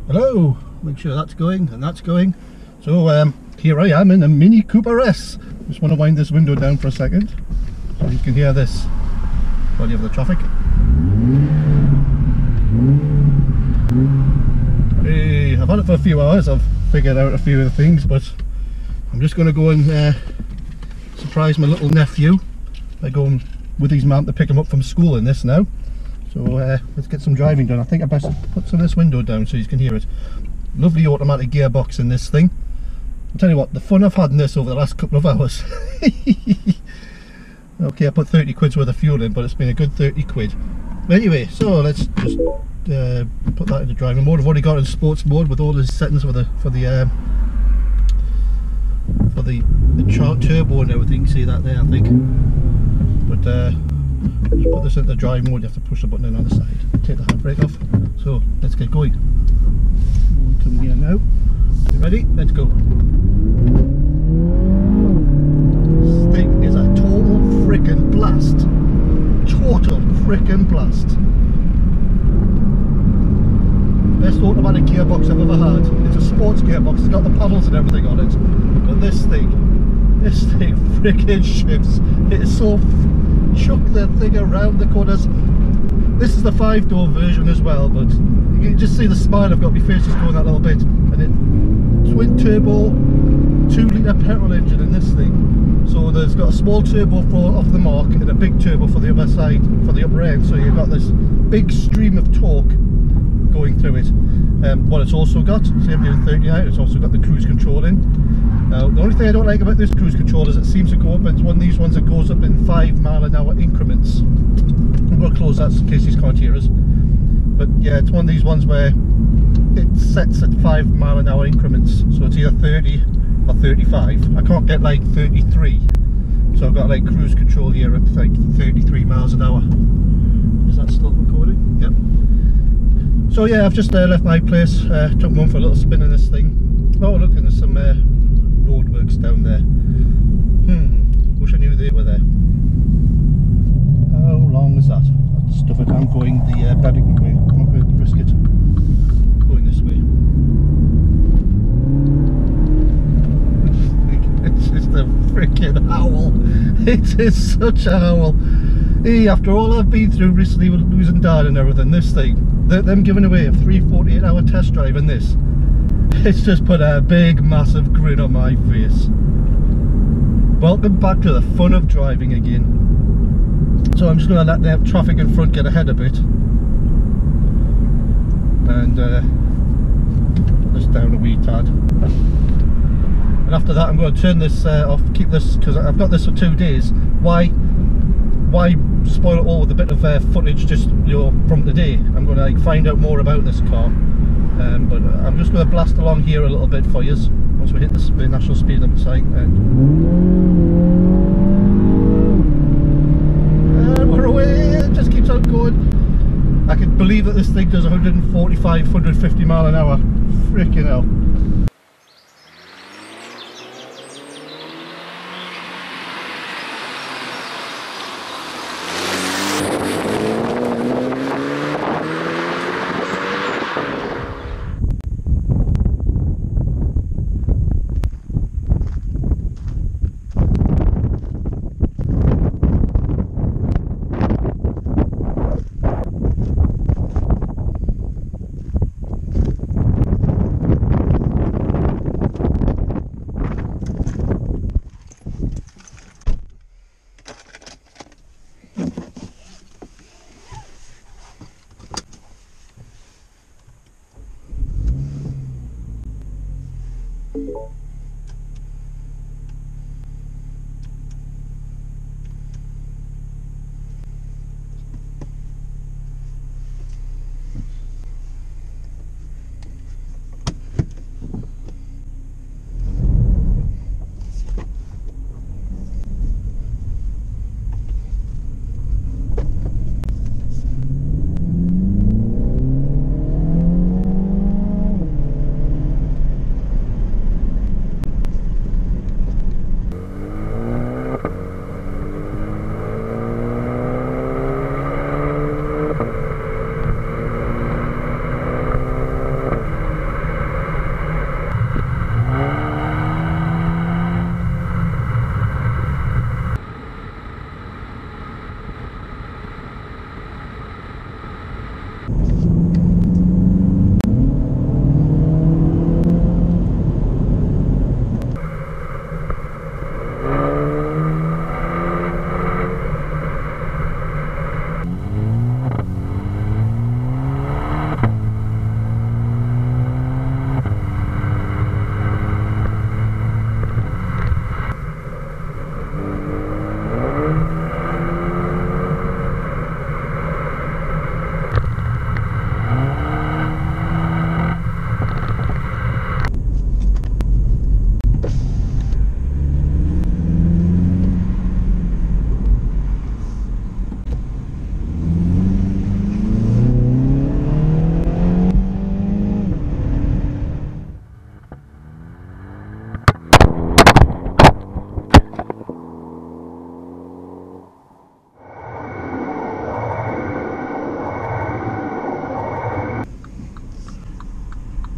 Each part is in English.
Hello, make sure that's going and that's going. So here I am in a Mini Cooper S. Just want to wind this window down for a second so you can hear this body of the traffic. Hey, I've had it for a few hours, I've figured out a few of the things, but I'm just going to go and surprise my little nephew by going with his mum to pick him up from school in this now. So let's get some driving done. I think I best put some of this window down so you can hear it. Lovely automatic gearbox in this thing. I'll tell you what, the fun I've had in this over the last couple of hours. Okay, I put 30 quid's worth of fuel in, but it's been a good 30 quid. Anyway, so let's just put that into driving mode. I've already got it in sports mode with all the settings for the turbo and everything. You can see that there, I think. But just put this into driving mode. You have to push the button in on the side. Take the handbrake off. So let's get going. We'll come here now. You ready? Let's go. This thing is a total frickin' blast. Total frickin' blast. Best automatic gearbox I've ever had. It's a sports gearbox. It's got the paddles and everything on it. But this thing frickin' shifts. It is so chuck the thing around the corners. This is the 5-door version as well, but you can just see the smile I've got. My face is going that little bit. And it twin turbo 2-litre petrol engine in this thing. So there's got a small turbo for off the mark and a big turbo for the other side, for the upper end. So you've got this big stream of torque going through it. What it's also got, see I'm doing 39, it's also got the cruise control in. Now, the only thing I don't like about this cruise control is it seems to go up, it's one of these ones that goes up in 5-mile-an-hour increments. I'm going to close that in case these can't hear us. But yeah, it's one of these ones where it sets at 5-mile-an-hour increments, so it's either 30 or 35. I can't get like 33, so I've got like cruise control here at like 33 miles an hour. Is that still recording? Yep. So yeah, I've just left my place, took me home for a little spin in this thing. Oh look, and there's some roadworks down there. Wish I knew they were there. How long is that? That stuff it I'm going the Paddington way. Come up with the brisket. Going this way. It's just a freaking howl. It is such a howl. Hey, after all I've been through recently with losing Dad and everything, this thing, them giving away a free 48-hour test drive in this, it's just put a big massive grin on my face. Welcome back to the fun of driving again. So I'm just going to let the traffic in front get ahead a bit and put this down a wee tad. And after that I'm going to turn this off, keep this, because I've got this for 2 days. Why spoil it all with a bit of footage just, you know, from today? I'm going to like find out more about this car. But I'm just going to blast along here a little bit for you once we hit the national speed limit sign, and we're away. It just keeps on going. I can believe that this thing does 145, 150 mile an hour. Freaking hell.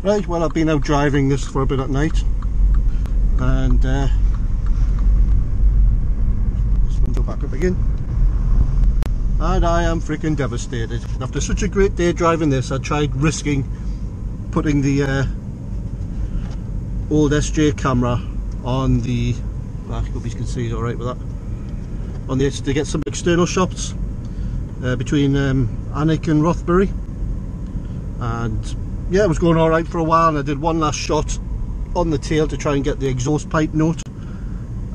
Right, well, I've been out driving this for a bit at night, and this window back up again, and I am freaking devastated. After such a great day driving this, I tried risking putting the old SJ camera on the, I hope you can see it alright with that, on the edge to get some external shots between Alnwick and Rothbury, and yeah, it was going alright for a while, and I did one last shot on the tail to try and get the exhaust pipe note,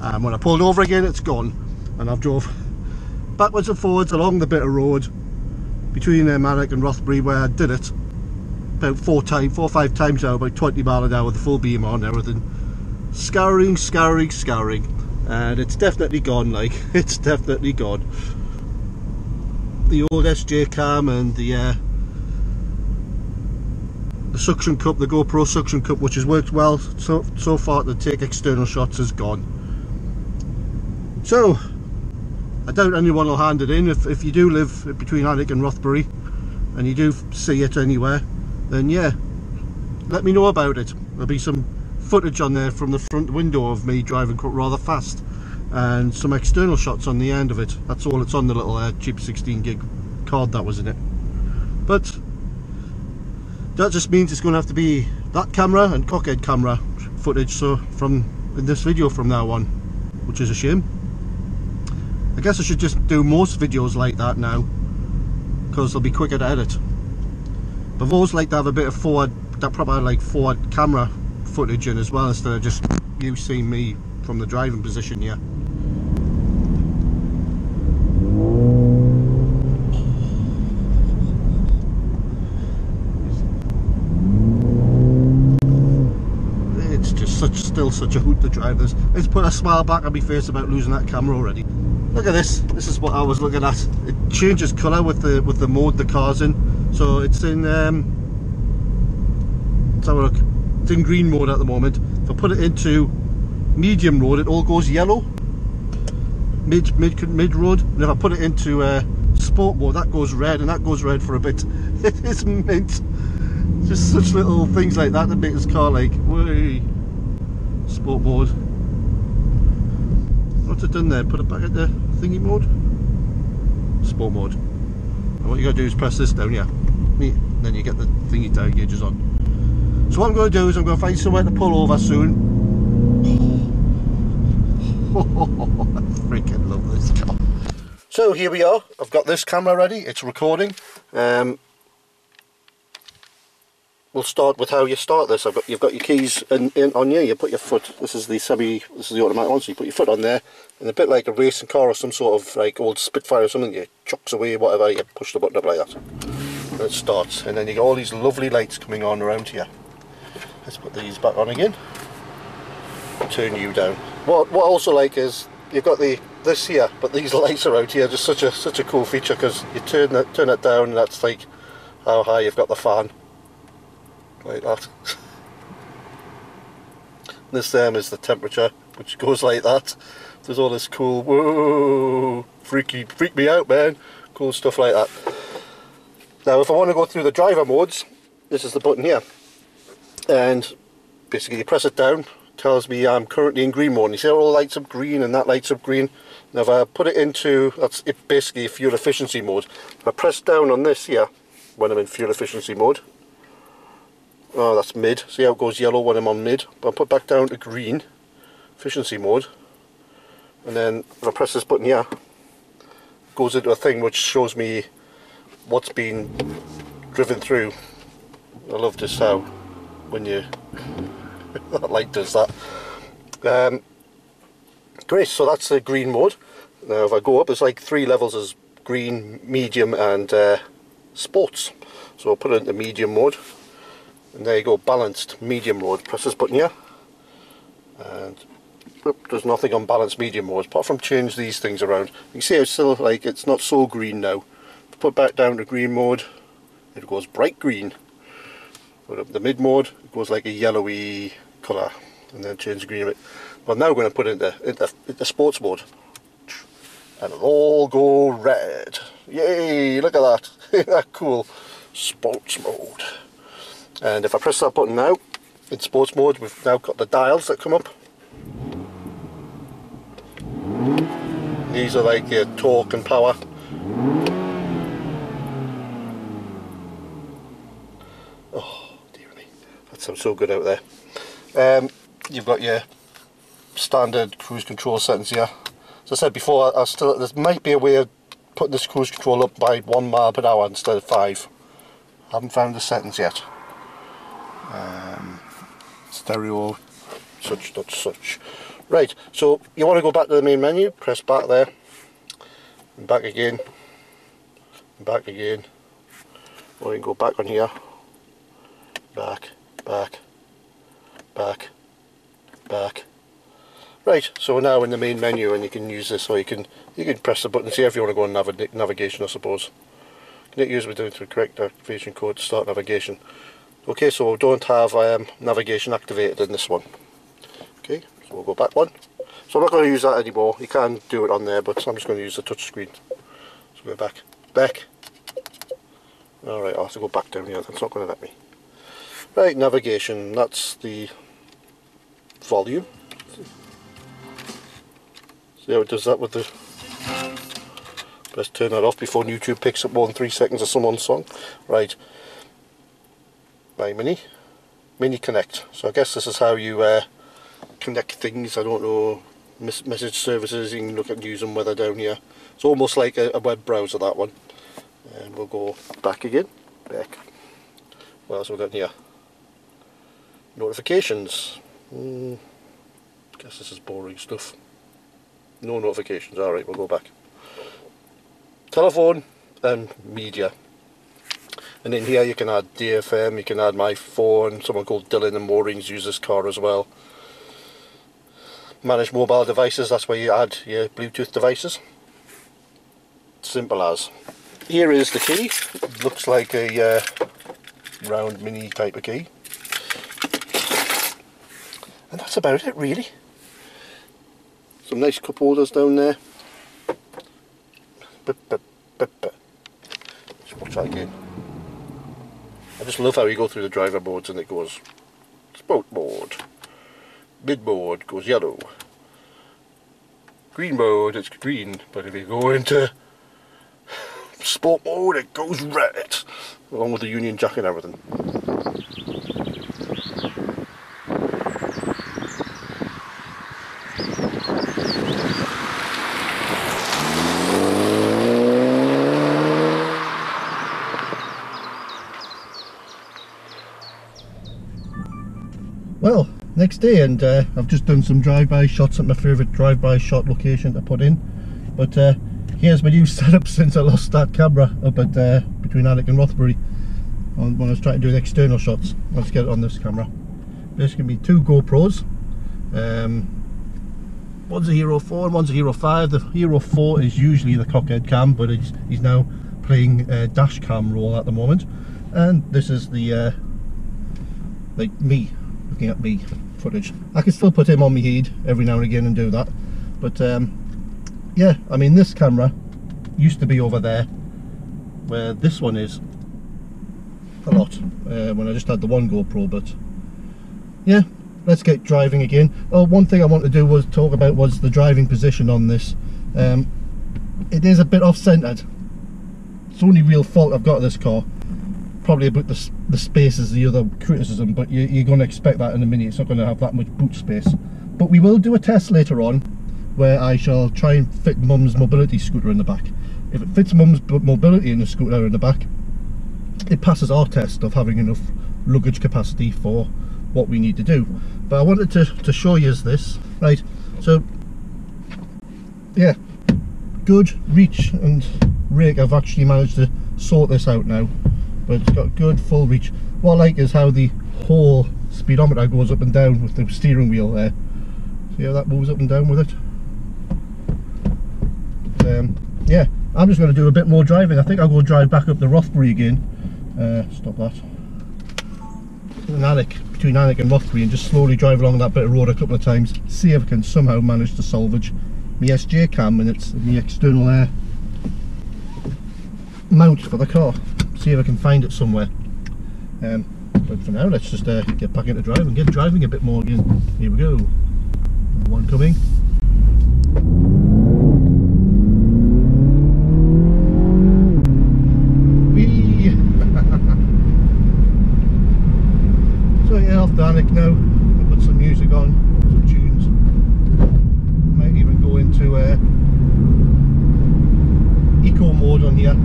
and when I pulled over again it's gone, and I've drove backwards and forwards along the bit of road between Alnwick and Rothbury where I did it about 4 or 5 times now, about 20 miles an hour with the full beam on and everything, scouring, and it's definitely gone, like, it's definitely gone. The old SJ cam and the suction cup, the GoPro suction cup, which has worked well so far to take external shots, is gone. So I doubt anyone will hand it in. If you do live between Alnwick and Rothbury and you do see it anywhere, then yeah, let me know about it. There'll be some footage on there from the front window of me driving rather fast, and some external shots on the end of it. That's all it's on the little cheap 16 gig card that was in it. But that just means it's going to have to be that camera and cockhead camera footage so in this video from now on, which is a shame. I guess I should just do most videos like that now, because they'll be quicker to edit. But I've always liked to have a bit of forward camera footage in as well, instead of just you seeing me from the driving position here. It's just still such a hoot to drive this. It's put a smile back on my face about losing that camera already. Look at this. This is what I was looking at. It changes colour with the mode the car's in. So it's in let's have a look. It's in green mode at the moment. If I put it into medium mode, it all goes yellow. Mid road. And if I put it into sport mode, that goes red, and that goes red for a bit. It is mint. Just such little things like that make this car like, way. Sport mode. What's it done there? Put it back at the thingy mode. Sport mode. And what you gotta do is press this down, yeah. Then you get the thingy down gauges on. So what I'm going to do is I'm going to find somewhere to pull over soon. I freaking love this car. So here we are. I've got this camera ready. It's recording. We'll start with how you start this. You've got your keys on here. You put your foot. This is the automatic one. So you put your foot on there, and a bit like a racing car or some sort of like old Spitfire or something. You chucks away whatever. You push the button up like that, and it starts. And then you get all these lovely lights coming on around here. Let's put these back on again. Turn you down. What I also like is you've got this here, but these lights around here are just such a cool feature, because you turn it down, and that's like how high you've got the fan. Like that. This is the temperature, which goes like that. There's all this cool, whoa, freak me out, man. Cool stuff like that. Now if I want to go through the driver modes, this is the button here, and basically you press it down, tells me I'm currently in green mode. And you see all the lights up green and that lights up green. Now if I put it into, that's basically fuel efficiency mode. If I press down on this here when I'm in fuel efficiency mode, oh, that's mid. See how it goes yellow when I'm on mid? But I'll put back down to green, efficiency mode. And then when I press this button here, it goes into a thing which shows me what's been driven through. I love this how when you that light does that. Great, so that's the green mode. Now if I go up, it's like 3 levels as green, medium and sports. So I'll put it into medium mode. And there you go, balanced medium mode. Press this button here, and there's nothing on balanced medium mode apart from change these things around. You can see it's still like it's not so green now. Put back down to green mode, it goes bright green. Put up the mid mode, it goes like a yellowy colour, and then change the green a bit. Well, now we're going to put it into sports mode, and it'll all go red. Yay! Look at that. Isn't that cool? Sports mode. And if I press that button now, in sports mode, we've now got the dials that come up. These are like your torque and power. Oh dear me, that sounds so good out there. You've got your standard cruise control settings here. As I said before, there might be a way of putting this cruise control up by 1 mile per hour instead of 5. I haven't found the settings yet. Stereo, such, not such. Right, so you want to go back to the main menu, press back there, and back again, and back again. Or you can go back on here, back, back, back, back. Right, so we're now in the main menu, and you can use this, or you can press the button. See if you want to go on navigation, I suppose. You can use it with the correct activation code to start navigation. Okay, so we don't have navigation activated in this one. Okay, so we'll go back one. So I'm not going to use that anymore. You can do it on there, but I'm just going to use the touch screen. So go back, back. Alright, I'll have to go back down here. That's not going to let me. Right, navigation. That's the volume. See how it does that with the... Let's turn that off before YouTube picks up more than 3 seconds of someone's song. Right. My Mini Connect. So I guess this is how you connect things. I don't know, message services. You can look at news and weather down here. It's almost like a web browser, that one. And we'll go back again. Back. What else have we got here? Notifications. Guess this is boring stuff. No notifications. Alright, we'll go back. Telephone and media. And in here you can add DFM, you can add my phone. Someone called Dylan in Moorings uses this car as well. Manage mobile devices, that's where you add your Bluetooth devices. Simple as. Here is the key. It looks like a round mini type of key. And that's about it really. Some nice cup holders down there. Let's watch that again. I just love how you go through the driver modes and it goes sport mode, mid mode goes yellow, green mode it's green, but if you go into sport mode it goes red, along with the Union Jack and everything. Well, next day, and I've just done some drive-by shots at my favourite drive-by shot location to put in. But here's my new setup since I lost that camera up at between Alnwick and Rothbury when I was trying to do the external shots. Let's get it on this camera. Basically, me 2 GoPros. One's a Hero 4 and one's a Hero 5. The Hero 4 is usually the cockhead cam, but he's now playing dash cam role at the moment. And this is the like me. Looking at me footage. I can still put him on my head every now and again and do that, but yeah, I mean this camera used to be over there where this one is a lot when I just had the one GoPro. But yeah, let's get driving again. Oh, one thing I want to do was talk about was the driving position on this. It is a bit off-centered. It's the only real fault I've got of this car. Probably about the space is the other criticism, but you're going to expect that in a Mini. It's not going to have that much boot space. But we will do a test later on where I shall try and fit Mum's mobility scooter in the back. If it fits Mum's mobility in the scooter in the back, it passes our test of having enough luggage capacity for what we need to do. But I wanted to show you this. Right, so yeah, good reach and rake. I've actually managed to sort this out now. But it's got good full reach. What I like is how the whole speedometer goes up and down with the steering wheel there. See how that moves up and down with it? But, yeah, I'm just going to do a bit more driving. I think I'll go drive back up the Rothbury again. Stop that. Between Alnwick and Rothbury, and just slowly drive along that bit of road a couple of times. See if I can somehow manage to salvage my SJ cam and it's the external air mount for the car. See if I can find it somewhere. But for now, let's just get back into driving and get driving a bit more again. Here we go. One coming. Whee! So yeah, off Danik now. I'll put some music on, some tunes. Might even go into eco mode on here.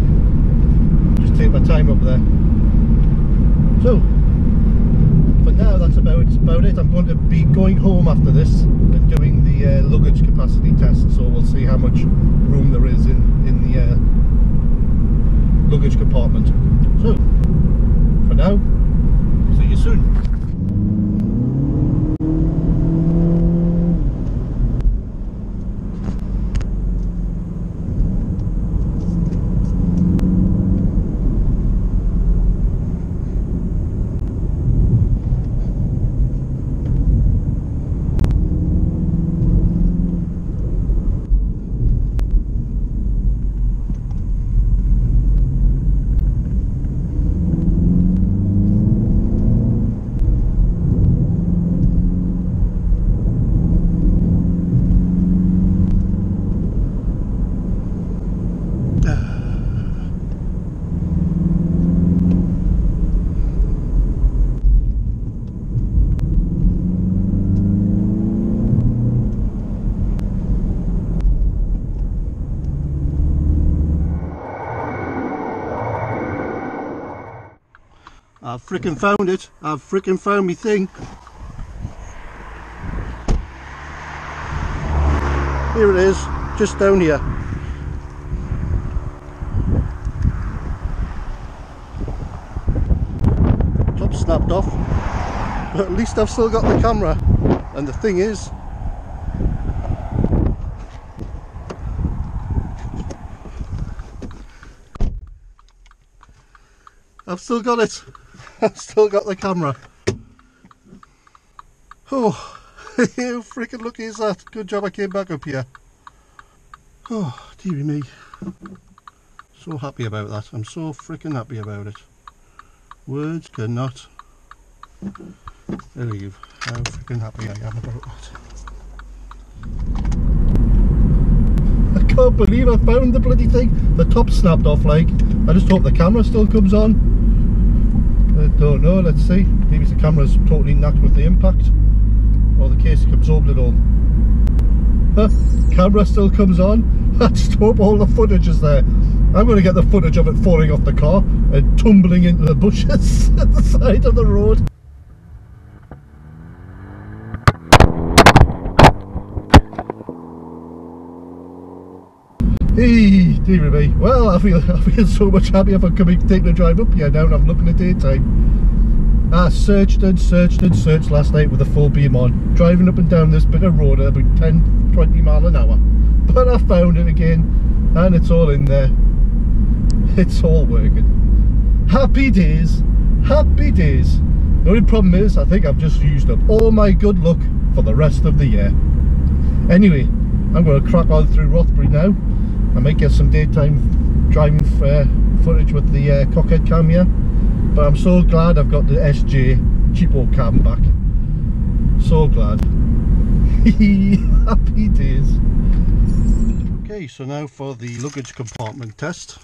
Just take my time up there. So for now, that's about it. I'm going to be going home after this and doing the luggage capacity test, so we'll see how much room there is in the luggage compartment. So for now, see you soon. I've frickin' found it. I've frickin' found me thing. Here it is, just down here. Top snapped off, but at least I've still got the camera. And the thing is, I've still got it. I've still got the camera. Oh, how freaking lucky is that? Good job I came back up here. Oh, dearie me. So happy about that. I'm so freaking happy about it. Words cannot believe how freaking happy I am about that. I can't believe I found the bloody thing. The top snapped off, like. I just hope the camera still comes on. I don't know, let's see. Maybe the camera's totally knacked with the impact, or the case absorbed it all. Huh? Camera still comes on. I just hope all the footage is there. I'm going to get the footage of it falling off the car and tumbling into the bushes at the side of the road. Hey, dear me. Well, I feel so much happier for taking a drive up here now, and I'm looking at daytime. I searched and searched and searched last night with the full beam on, driving up and down this bit of road at about 10-20 mile an hour. But I found it again, and it's all in there. It's all working. Happy days, happy days. The only problem is, I think I've just used up all my good luck for the rest of the year. Anyway, I'm going to crack on through Rothbury now. I might get some daytime driving footage with the cockhead cam here, but I'm so glad I've got the SJ cheapo cam back. So glad. Happy days. Okay, so now for the luggage compartment test.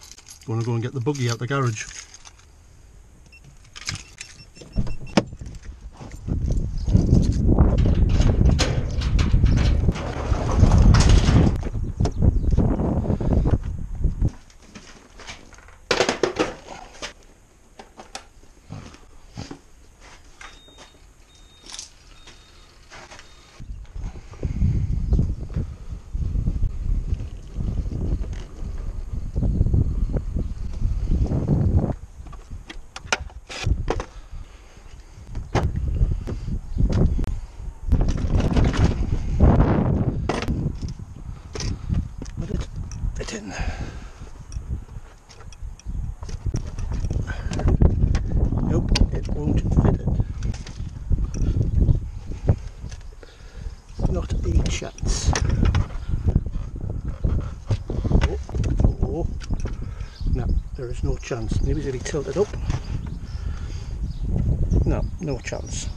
I'm going to go and get the buggy out the garage. Nope, it won't fit it. Not a chance. Oh. No, there is no chance. Maybe if he tilted up. No, No, no chance.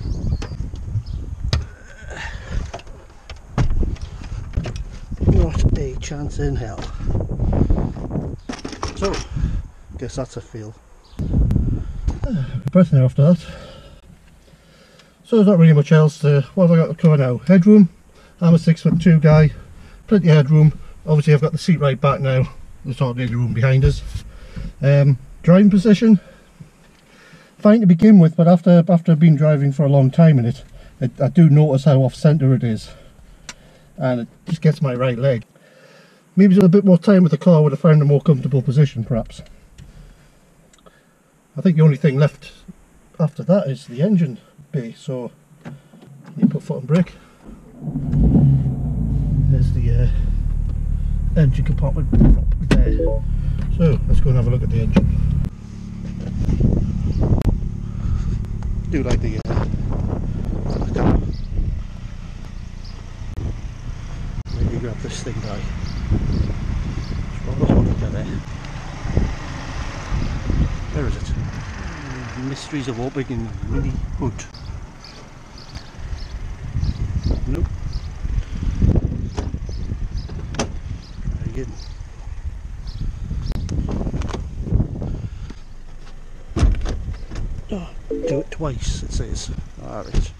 Not a chance in hell. So, guess that's a fail. Breath there after that. So there's not really much else to, what have I got to cover now? Headroom. I'm a 6'2" guy, plenty of headroom. Obviously I've got the seat right back now, there's hardly any room behind us. Driving position, fine to begin with, but after I've been driving for a long time in it, I do notice how off centre it is, and it just gets my right leg. Maybe a bit more time with the car would have found a more comfortable position perhaps. I think the only thing left after that is the engine bay, so you put foot and brake. There's the engine compartment prop there. So let's go and have a look at the engine. Do like the maybe grab this thing guy. It's rather hot under there. Where is it? Mysteries of opening in mini hood. Nope. Try again. Oh, do it twice, it says. Alright.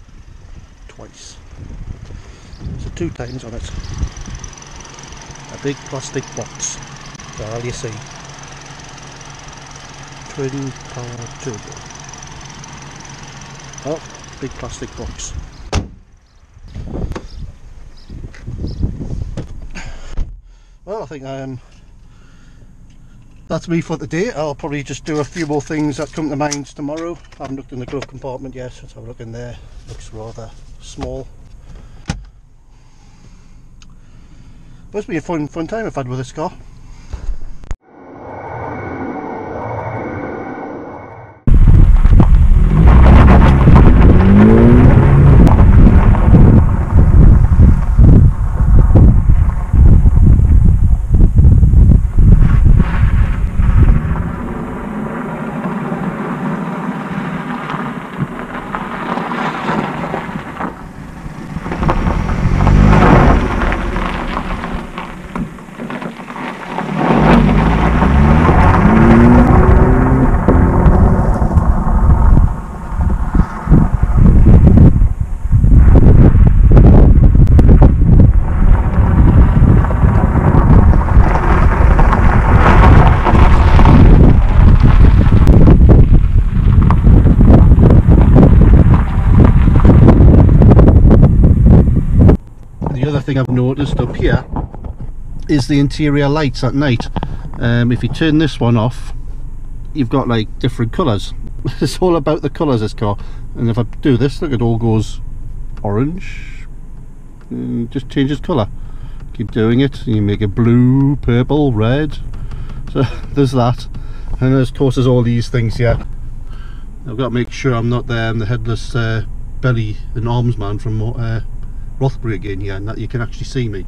Twice. So 2 times on it. A big plastic box. There you see. Twin power turbo. Oh, big plastic box. Well, I think that's me for today. I'll probably just do a few more things that come to mind tomorrow. I haven't looked in the glove compartment yet. Let's have a look in there. Looks rather small. Must be a fun time I've had with this car. Thing I've noticed up here is the interior lights at night. If you turn this one off, you've got like different colours. It's all about the colours, this car. And if I do this, look, it all goes orange and just changes colour. Keep doing it, you make it blue, purple, red. So there's that, and of course there's all these things here. I've got to make sure I'm not the headless belly and arms man from Rothbury again here, and that you can actually see me.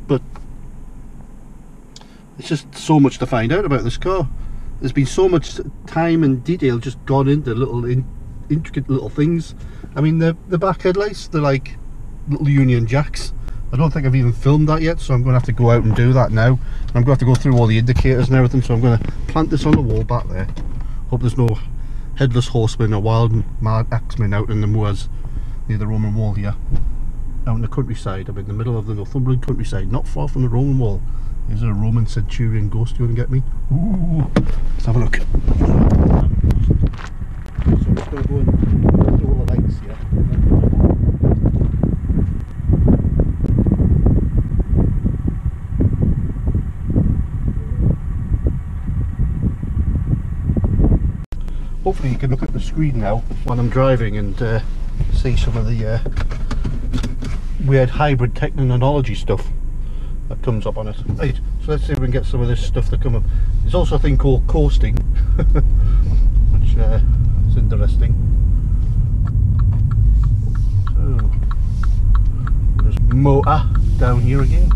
But it's just so much to find out about this car. There's been so much time and detail just gone into little intricate little things. I mean, the back headlights, they're like little Union Jacks. I don't think I've even filmed that yet, so I'm going to have to go out and do that now. I'm going to have to go through all the indicators and everything, so I'm going to plant this on the wall back there. Hope there's no headless horsemen or wild mad axemen out in the moors near the Roman wall here. Out in the countryside. I'm in the middle of the Northumberland countryside, not far from the Roman wall. Is there a Roman centurion ghost going to get me? Ooh, let's have a look. So I'm just going to go and do all the lights here. Hopefully you can look at the screen now while I'm driving and see some of the weird hybrid technology stuff that comes up on it. Right, so let's see if we can get some of this stuff to come up. There's also a thing called coasting, which is interesting. So there's motor down here again.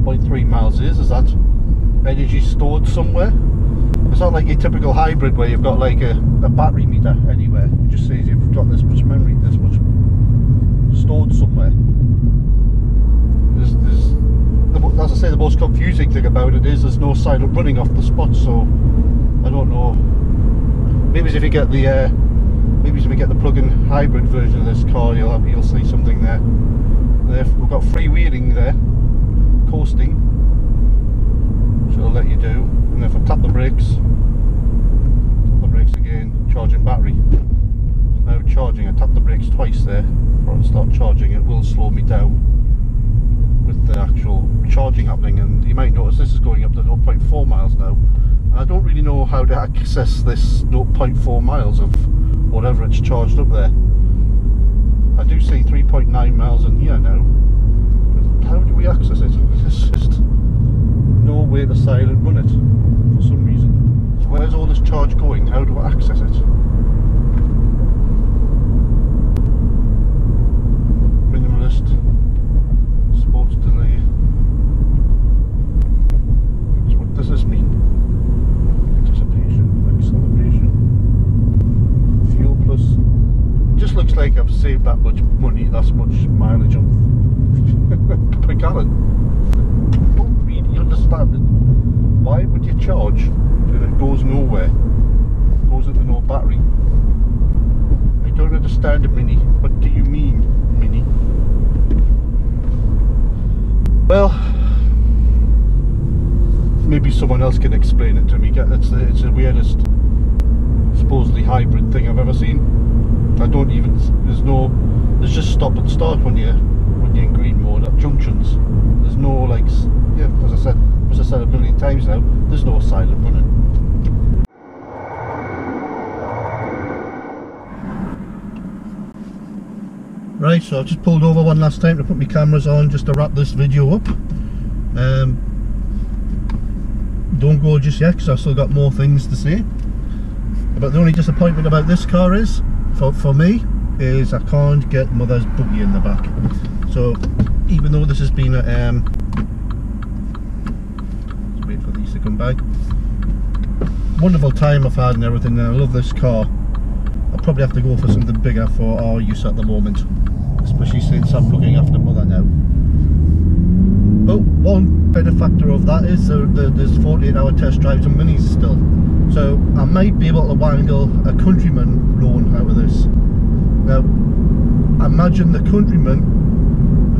0.3 miles is that energy stored somewhere. It's not like your typical hybrid where you've got like a battery meter anywhere. It just says you've got this much memory, this much stored somewhere. As I say, the most confusing thing about it is there's no silent running off the spot, so I don't know. Maybe if you get the plug-in hybrid version of this car, you'll see something there. We've got freewheeling there, coasting, which it'll let you do. And if I tap the brakes again, charging battery. It's now charging. I tap the brakes twice there before I start charging. It will slow me down with the actual charging happening, and you might notice this is going up to 0.4 miles now. And I don't really know how to access this 0.4 miles of whatever it's charged up there. I do see 3.9 miles in here now, but how do we access it? There's just no way to silent run it for some reason. So where's all this charge going? How do I access it? Minimalist, sports delay. So what does this mean? Anticipation, acceleration, fuel plus. It just looks like I've saved that much money, that much mileage on per gallon. I don't really understand it. Why would you charge and it goes nowhere? It goes into no battery. I don't understand a Mini. What do you mean, Mini? Well, maybe someone else can explain it to me. It's the weirdest supposedly hybrid thing I've ever seen. There's just stop and start when you're in green mode at junctions. There's no, like, yeah, as I said a million times now, there's no silent running. Right, so I've just pulled over one last time to put my cameras on just to wrap this video up. Don't go just yet because I've still got more things to say. But the only disappointment about this car is, for me, is I can't get Mother's buggy in the back. So even though this has been a, let's wait for these to come by, wonderful time I've had and everything, and I love this car, I'll probably have to go for something bigger for our use at the moment, especially since I'm looking after Mother now. But one benefactor of that is there's 48-hour test drives and minis still, so I might be able to wangle a Countryman loan out of this. Now, imagine the Countryman,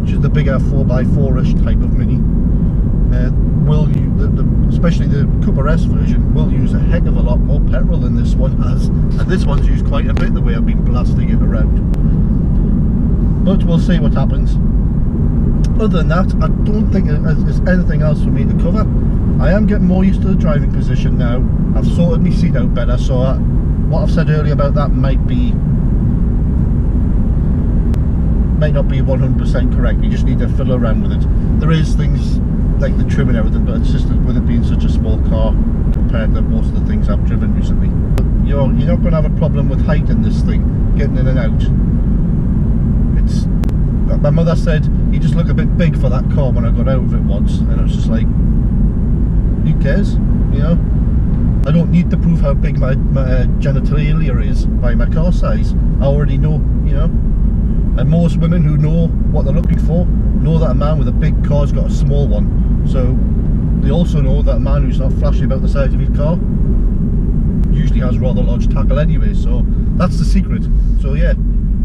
which is the bigger 4x4-ish type of mini, will use, especially the Cooper S version, will use a heck of a lot more petrol than this one has, and this one's used quite a bit the way I've been blasting it around. But we'll see what happens. Other than that, I don't think there's anything else for me to cover. I am getting more used to the driving position now. I've sorted my seat out better, so what I've said earlier about that might not be 100% correct. You just need to fiddle around with it. There is things like the trim and everything, but it's just with it being such a small car compared to most of the things I've driven recently. But you're not going to have a problem with height in this thing, getting in and out. My mother said he just looked a bit big for that car when I got out of it once, and I was just like, who cares, you know? I don't need to prove how big my genitalia is by my car size. I already know, you know. And most women who know what they're looking for know that a man with a big car's got a small one. So they also know that a man who's not flashy about the size of his car usually has rather large tackle anyway. So that's the secret. So yeah,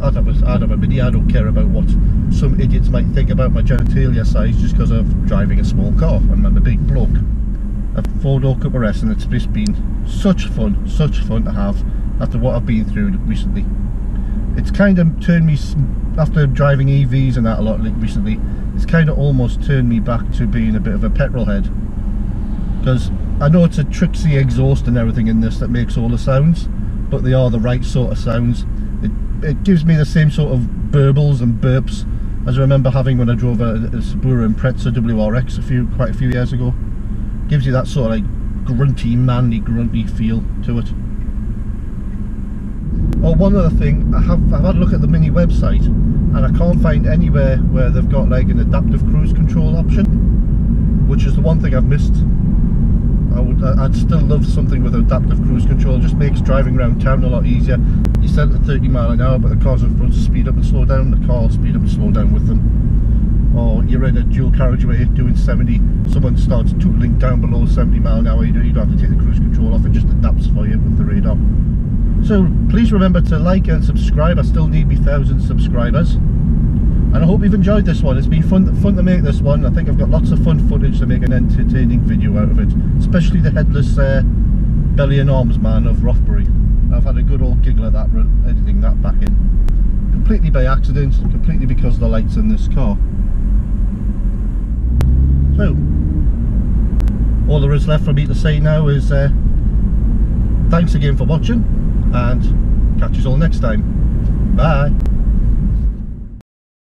I'd have a Mini. I don't care about what some idiots might think about my genitalia size just because of driving a small car and I'm a big bloke. A 4-door Cooper S, and it's just been such fun to have after what I've been through recently. It's kind of turned me, after driving EVs and that a lot recently, it's kind of almost turned me back to being a bit of a petrol head. Because I know it's a tricksy exhaust and everything in this that makes all the sounds, but they are the right sort of sounds. It gives me the same sort of burbles and burps as I remember having when I drove a Subaru Impreza WRX quite a few years ago. Gives you that sort of like grunty, manly, grunty feel to it. Oh, one other thing, I've had a look at the Mini website and I can't find anywhere where they've got like an adaptive cruise control option. which is the one thing I've missed. I'd still love something with adaptive cruise control. It just makes driving around town a lot easier. You set it at 30 mile an hour, but the cars in front speed up and slow down. The car will speed up and slow down with them. Or you're in a dual carriageway doing 70, someone starts tootling down below 70 mile an hour, you don't have to take the cruise control off, it just adapts for you with the radar. So please remember to like and subscribe. I still need me 1,000 subscribers. And I hope you've enjoyed this one. It's been fun to make this one. I think I've got lots of fun footage to make an entertaining video out of it. Especially the headless belly and arms man of Rothbury. I've had a good old giggle at that, editing that back in. Completely by accident, completely because of the lights in this car. So, all there is left for me to say now is thanks again for watching, and catch you all next time. Bye.